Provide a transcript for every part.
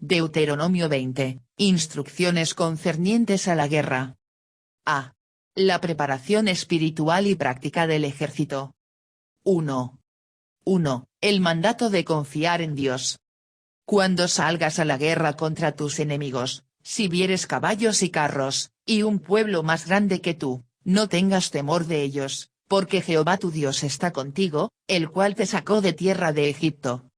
Deuteronomio 20, instrucciones concernientes a la guerra. A. La preparación espiritual y práctica del ejército. 1. El mandato de confiar en Dios. Cuando salgas a la guerra contra tus enemigos, si vieres caballos y carros, y un pueblo más grande que tú, no tengas temor de ellos, porque Jehová tu Dios está contigo, el cual te sacó de tierra de Egipto.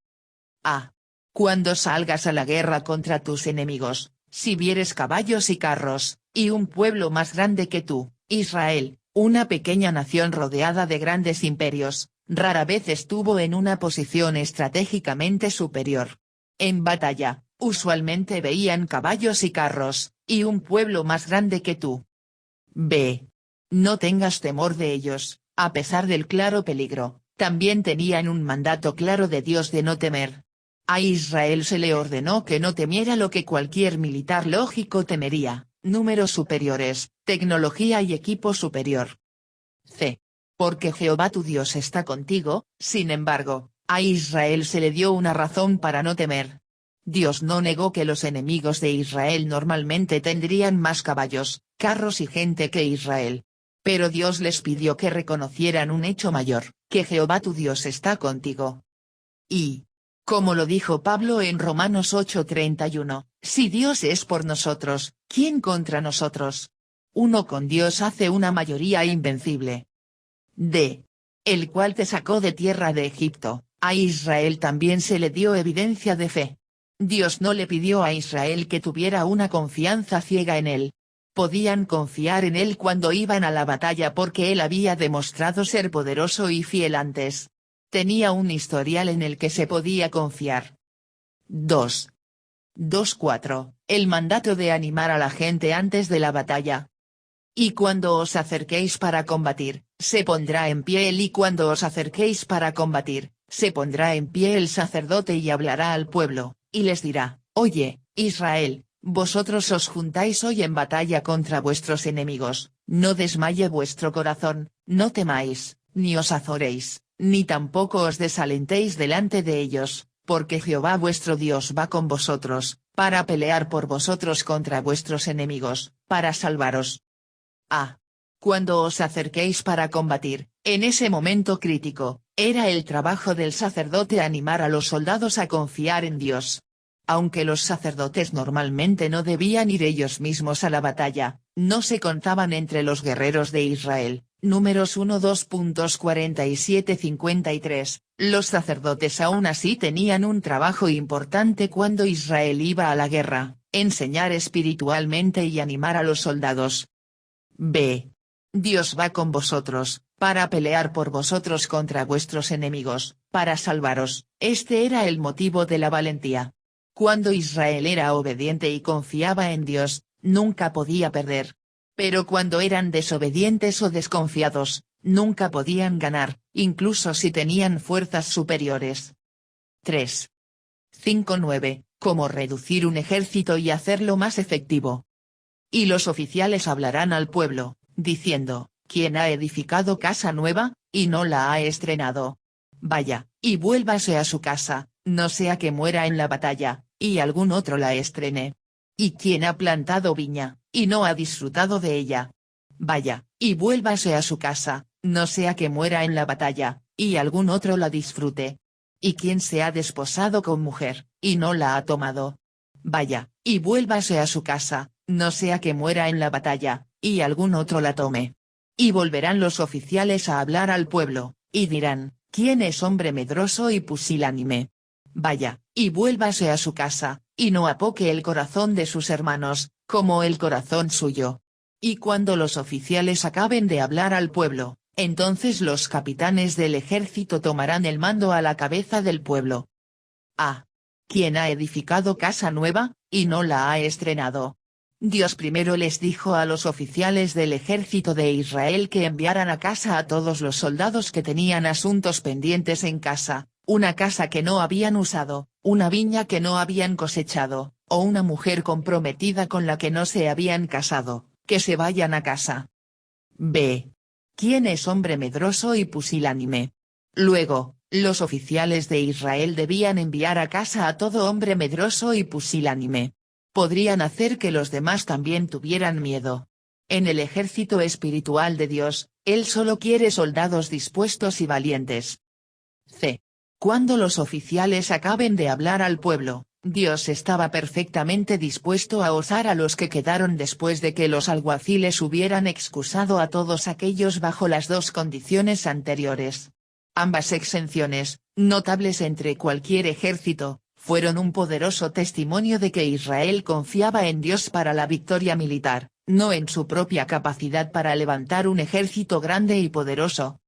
A. Cuando salgas a la guerra contra tus enemigos, si vieres caballos y carros, y un pueblo más grande que tú, Israel, una pequeña nación rodeada de grandes imperios, rara vez estuvo en una posición estratégicamente superior. En batalla, usualmente veían caballos y carros, y un pueblo más grande que tú. B. No tengas temor de ellos, a pesar del claro peligro, también tenían un mandato claro de Dios de no temer. A Israel se le ordenó que no temiera lo que cualquier militar lógico temería, números superiores, tecnología y equipo superior. C. Porque Jehová tu Dios está contigo, sin embargo, a Israel se le dio una razón para no temer. Dios no negó que los enemigos de Israel normalmente tendrían más caballos, carros y gente que Israel. Pero Dios les pidió que reconocieran un hecho mayor, que Jehová tu Dios está contigo. Y, como lo dijo Pablo en Romanos 8:31, si Dios es por nosotros, ¿quién contra nosotros? Uno con Dios hace una mayoría invencible. D. El cual te sacó de tierra de Egipto, a Israel también se le dio evidencia de fe. Dios no le pidió a Israel que tuviera una confianza ciega en él. Podían confiar en él cuando iban a la batalla porque él había demostrado ser poderoso y fiel antes. Tenía un historial en el que se podía confiar. 2. 2.4. El mandato de animar a la gente antes de la batalla. Y cuando os acerquéis para combatir, se pondrá en pie él y cuando os acerquéis para combatir, se pondrá en pie el sacerdote y hablará al pueblo, y les dirá, oye, Israel, vosotros os juntáis hoy en batalla contra vuestros enemigos, no desmaye vuestro corazón, no temáis, ni os azoréis, ni tampoco os desalentéis delante de ellos, porque Jehová vuestro Dios va con vosotros, para pelear por vosotros contra vuestros enemigos, para salvaros. A. Cuando os acerquéis para combatir, en ese momento crítico, era el trabajo del sacerdote animar a los soldados a confiar en Dios. Aunque los sacerdotes normalmente no debían ir ellos mismos a la batalla, no se contaban entre los guerreros de Israel. Números 1-2.47-53, los sacerdotes aún así tenían un trabajo importante cuando Israel iba a la guerra, enseñar espiritualmente y animar a los soldados. B. Dios va con vosotros, para pelear por vosotros contra vuestros enemigos, para salvaros. Este era el motivo de la valentía. Cuando Israel era obediente y confiaba en Dios, nunca podía perder. Pero cuando eran desobedientes o desconfiados, nunca podían ganar, incluso si tenían fuerzas superiores. 3. 5.9. Cómo reducir un ejército y hacerlo más efectivo. Y los oficiales hablarán al pueblo, diciendo, ¿quién ha edificado casa nueva, y no la ha estrenado? Vaya, y vuélvase a su casa, no sea que muera en la batalla, y algún otro la estrene. ¿Y quién ha plantado viña, y no ha disfrutado de ella? Vaya, y vuélvase a su casa, no sea que muera en la batalla, y algún otro la disfrute. ¿Y quién se ha desposado con mujer, y no la ha tomado? Vaya, y vuélvase a su casa, no sea que muera en la batalla, y algún otro la tome. Y volverán los oficiales a hablar al pueblo, y dirán, ¿quién es hombre medroso y pusilánime? Vaya, y vuélvase a su casa, y no apoque el corazón de sus hermanos, como el corazón suyo. Y cuando los oficiales acaben de hablar al pueblo, entonces los capitanes del ejército tomarán el mando a la cabeza del pueblo. A. ¿Quién ha edificado casa nueva, y no la ha estrenado? Dios primero les dijo a los oficiales del ejército de Israel que enviaran a casa a todos los soldados que tenían asuntos pendientes en casa, una casa que no habían usado, una viña que no habían cosechado, o una mujer comprometida con la que no se habían casado, que se vayan a casa. B. ¿Quién es hombre medroso y pusilánime? Luego, Los oficiales de Israel debían enviar a casa a todo hombre medroso y pusilánime. Podrían hacer que los demás también tuvieran miedo. En el ejército espiritual de Dios, Él solo quiere soldados dispuestos y valientes. C. Cuando los oficiales acaben de hablar al pueblo, Dios estaba perfectamente dispuesto a osar a los que quedaron después de que los alguaciles hubieran excusado a todos aquellos bajo las dos condiciones anteriores. Ambas exenciones, notables entre cualquier ejército, fueron un poderoso testimonio de que Israel confiaba en Dios para la victoria militar, no en su propia capacidad para levantar un ejército grande y poderoso.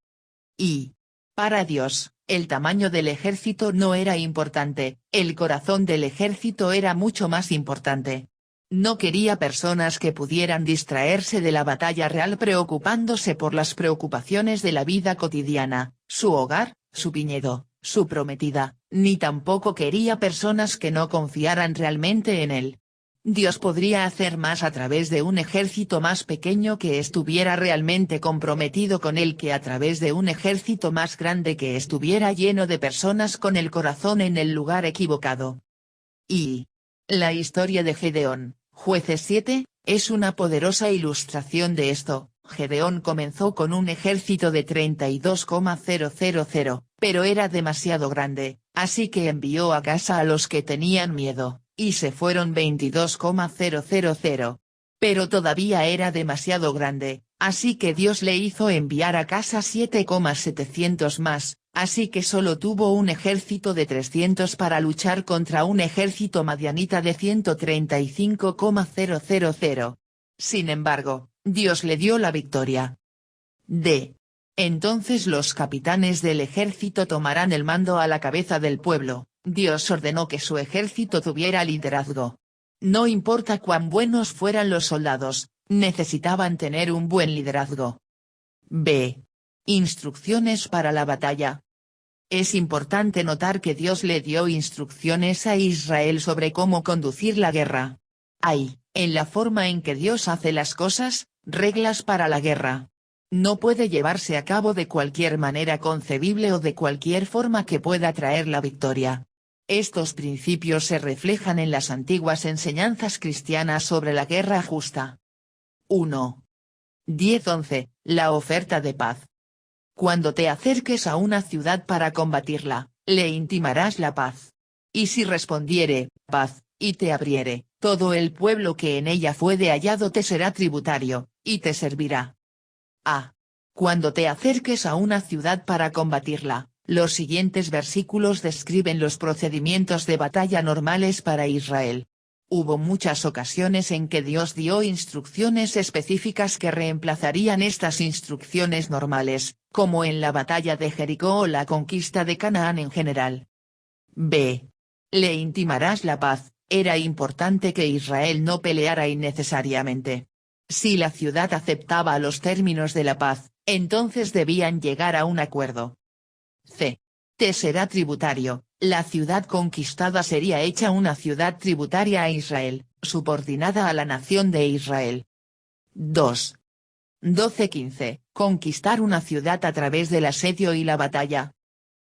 Y, para Dios, el tamaño del ejército no era importante, el corazón del ejército era mucho más importante. No quería personas que pudieran distraerse de la batalla real preocupándose por las preocupaciones de la vida cotidiana, su hogar, su viñedo, su prometida, ni tampoco quería personas que no confiaran realmente en él. Dios podría hacer más a través de un ejército más pequeño que estuviera realmente comprometido con él que a través de un ejército más grande que estuviera lleno de personas con el corazón en el lugar equivocado. Y la historia de Gedeón, Jueces 7, es una poderosa ilustración de esto. Gedeón comenzó con un ejército de 32,000, pero era demasiado grande, así que envió a casa a los que tenían miedo, y se fueron 22,000. Pero todavía era demasiado grande, así que Dios le hizo enviar a casa 7,700 más, así que solo tuvo un ejército de 300 para luchar contra un ejército madianita de 135,000. Sin embargo, Dios le dio la victoria. D. Entonces los capitanes del ejército tomarán el mando a la cabeza del pueblo. Dios ordenó que su ejército tuviera liderazgo. No importa cuán buenos fueran los soldados, necesitaban tener un buen liderazgo. B. Instrucciones para la batalla. Es importante notar que Dios le dio instrucciones a Israel sobre cómo conducir la guerra. Hay, en la forma en que Dios hace las cosas, reglas para la guerra. No puede llevarse a cabo de cualquier manera concebible o de cualquier forma que pueda traer la victoria. Estos principios se reflejan en las antiguas enseñanzas cristianas sobre la guerra justa. 1. 10:11, la oferta de paz. Cuando te acerques a una ciudad para combatirla, le intimarás la paz. Y si respondiere, paz, y te abriere, todo el pueblo que en ella fuere hallado te será tributario, y te servirá. A. Cuando te acerques a una ciudad para combatirla, los siguientes versículos describen los procedimientos de batalla normales para Israel. Hubo muchas ocasiones en que Dios dio instrucciones específicas que reemplazarían estas instrucciones normales, como en la batalla de Jericó o la conquista de Canaán en general. B. Le intimarás la paz. Era importante que Israel no peleara innecesariamente. Si la ciudad aceptaba los términos de la paz, entonces debían llegar a un acuerdo. C. Te será tributario. La ciudad conquistada sería hecha una ciudad tributaria a Israel, subordinada a la nación de Israel. 2. 12:15. Conquistar una ciudad a través del asedio y la batalla.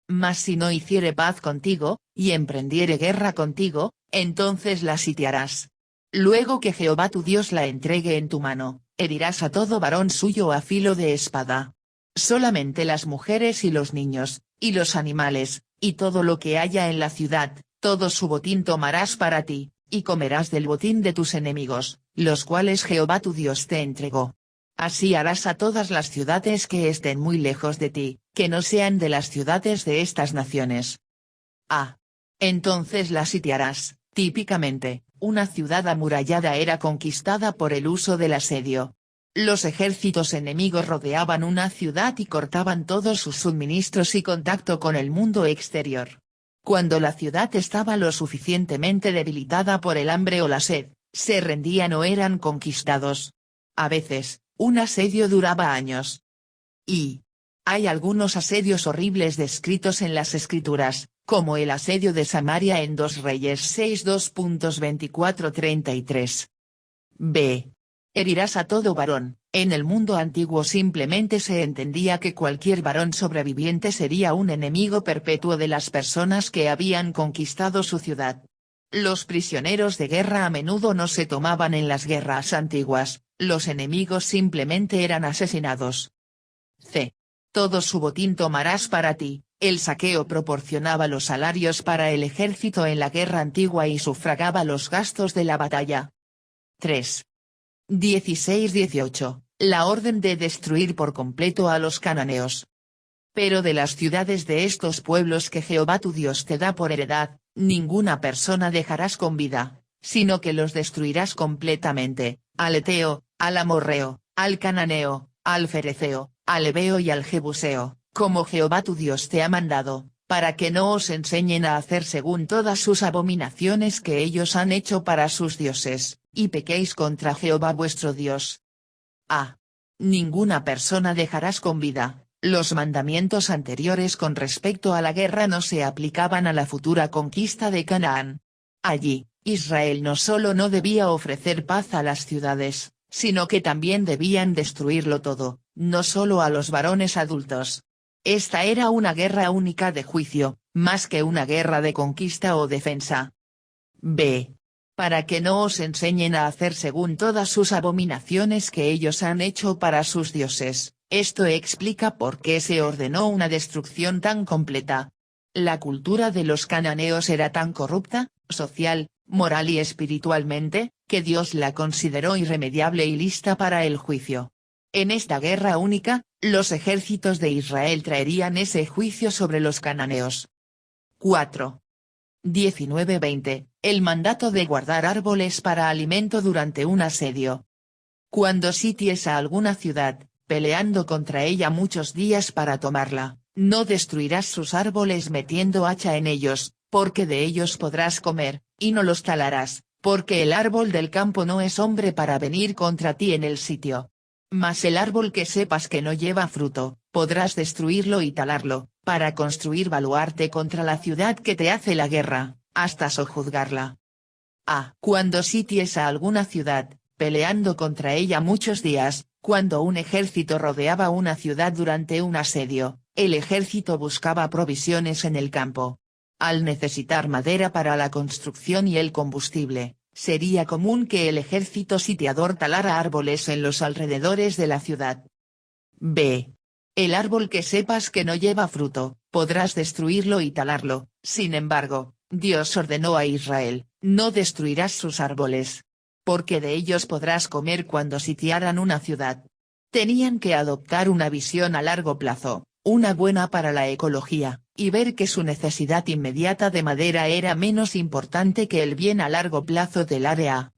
Mas si no hiciere paz contigo, y emprendiere guerra contigo, entonces la sitiarás. Luego que Jehová tu Dios la entregue en tu mano, herirás a todo varón suyo a filo de espada. Solamente las mujeres y los niños, y los animales, y todo lo que haya en la ciudad, todo su botín tomarás para ti, y comerás del botín de tus enemigos, los cuales Jehová tu Dios te entregó. Así harás a todas las ciudades que estén muy lejos de ti, que no sean de las ciudades de estas naciones. A. Entonces la sitiarás. Típicamente, una ciudad amurallada era conquistada por el uso del asedio. Los ejércitos enemigos rodeaban una ciudad y cortaban todos sus suministros y contacto con el mundo exterior. Cuando la ciudad estaba lo suficientemente debilitada por el hambre o la sed, se rendían o eran conquistados. A veces, un asedio duraba años. Y hay algunos asedios horribles descritos en las Escrituras, como el asedio de Samaria en 2 Reyes 6 2.24-33. B. Herirás a todo varón, En el mundo antiguo simplemente se entendía que cualquier varón sobreviviente sería un enemigo perpetuo de las personas que habían conquistado su ciudad. Los prisioneros de guerra a menudo no se tomaban en las guerras antiguas, los enemigos simplemente eran asesinados. C. Todo su botín tomarás para ti. El saqueo proporcionaba los salarios para el ejército en la guerra antigua y sufragaba los gastos de la batalla. 3. 16-18. La orden de destruir por completo a los cananeos. Pero de las ciudades de estos pueblos que Jehová tu Dios te da por heredad, ninguna persona dejarás con vida, sino que los destruirás completamente, al Eteo, al Amorreo, al Cananeo, al Fereceo, al Heveo y al Jebuseo, como Jehová tu Dios te ha mandado, para que no os enseñen a hacer según todas sus abominaciones que ellos han hecho para sus dioses, y pequéis contra Jehová vuestro Dios. A. Ninguna persona dejarás con vida. Los mandamientos anteriores con respecto a la guerra no se aplicaban a la futura conquista de Canaán. Allí, Israel no solo no debía ofrecer paz a las ciudades, sino que también debían destruirlo todo, no solo a los varones adultos. Esta era una guerra única de juicio, más que una guerra de conquista o defensa. B. Para que no os enseñen a hacer según todas sus abominaciones que ellos han hecho para sus dioses. Esto explica por qué se ordenó una destrucción tan completa. La cultura de los cananeos era tan corrupta, social, moral y espiritualmente, que Dios la consideró irremediable y lista para el juicio. En esta guerra única, los ejércitos de Israel traerían ese juicio sobre los cananeos. 4. 19-20. El mandato de guardar árboles para alimento durante un asedio. Cuando sities a alguna ciudad, peleando contra ella muchos días para tomarla, no destruirás sus árboles metiendo hacha en ellos, porque de ellos podrás comer, y no los talarás, porque el árbol del campo no es hombre para venir contra ti en el sitio. Mas el árbol que sepas que no lleva fruto, podrás destruirlo y talarlo, para construir baluarte contra la ciudad que te hace la guerra, hasta sojuzgarla. A. Cuando sities a alguna ciudad, peleando contra ella muchos días, cuando un ejército rodeaba una ciudad durante un asedio, el ejército buscaba provisiones en el campo. Al necesitar madera para la construcción y el combustible, sería común que el ejército sitiador talara árboles en los alrededores de la ciudad. B. El árbol que sepas que no lleva fruto, podrás destruirlo y talarlo. Sin embargo, Dios ordenó a Israel, no destruirás sus árboles, porque de ellos podrás comer cuando sitiaran una ciudad. Tenían que adoptar una visión a largo plazo, una buena para la ecología, y ver que su necesidad inmediata de madera era menos importante que el bien a largo plazo del área.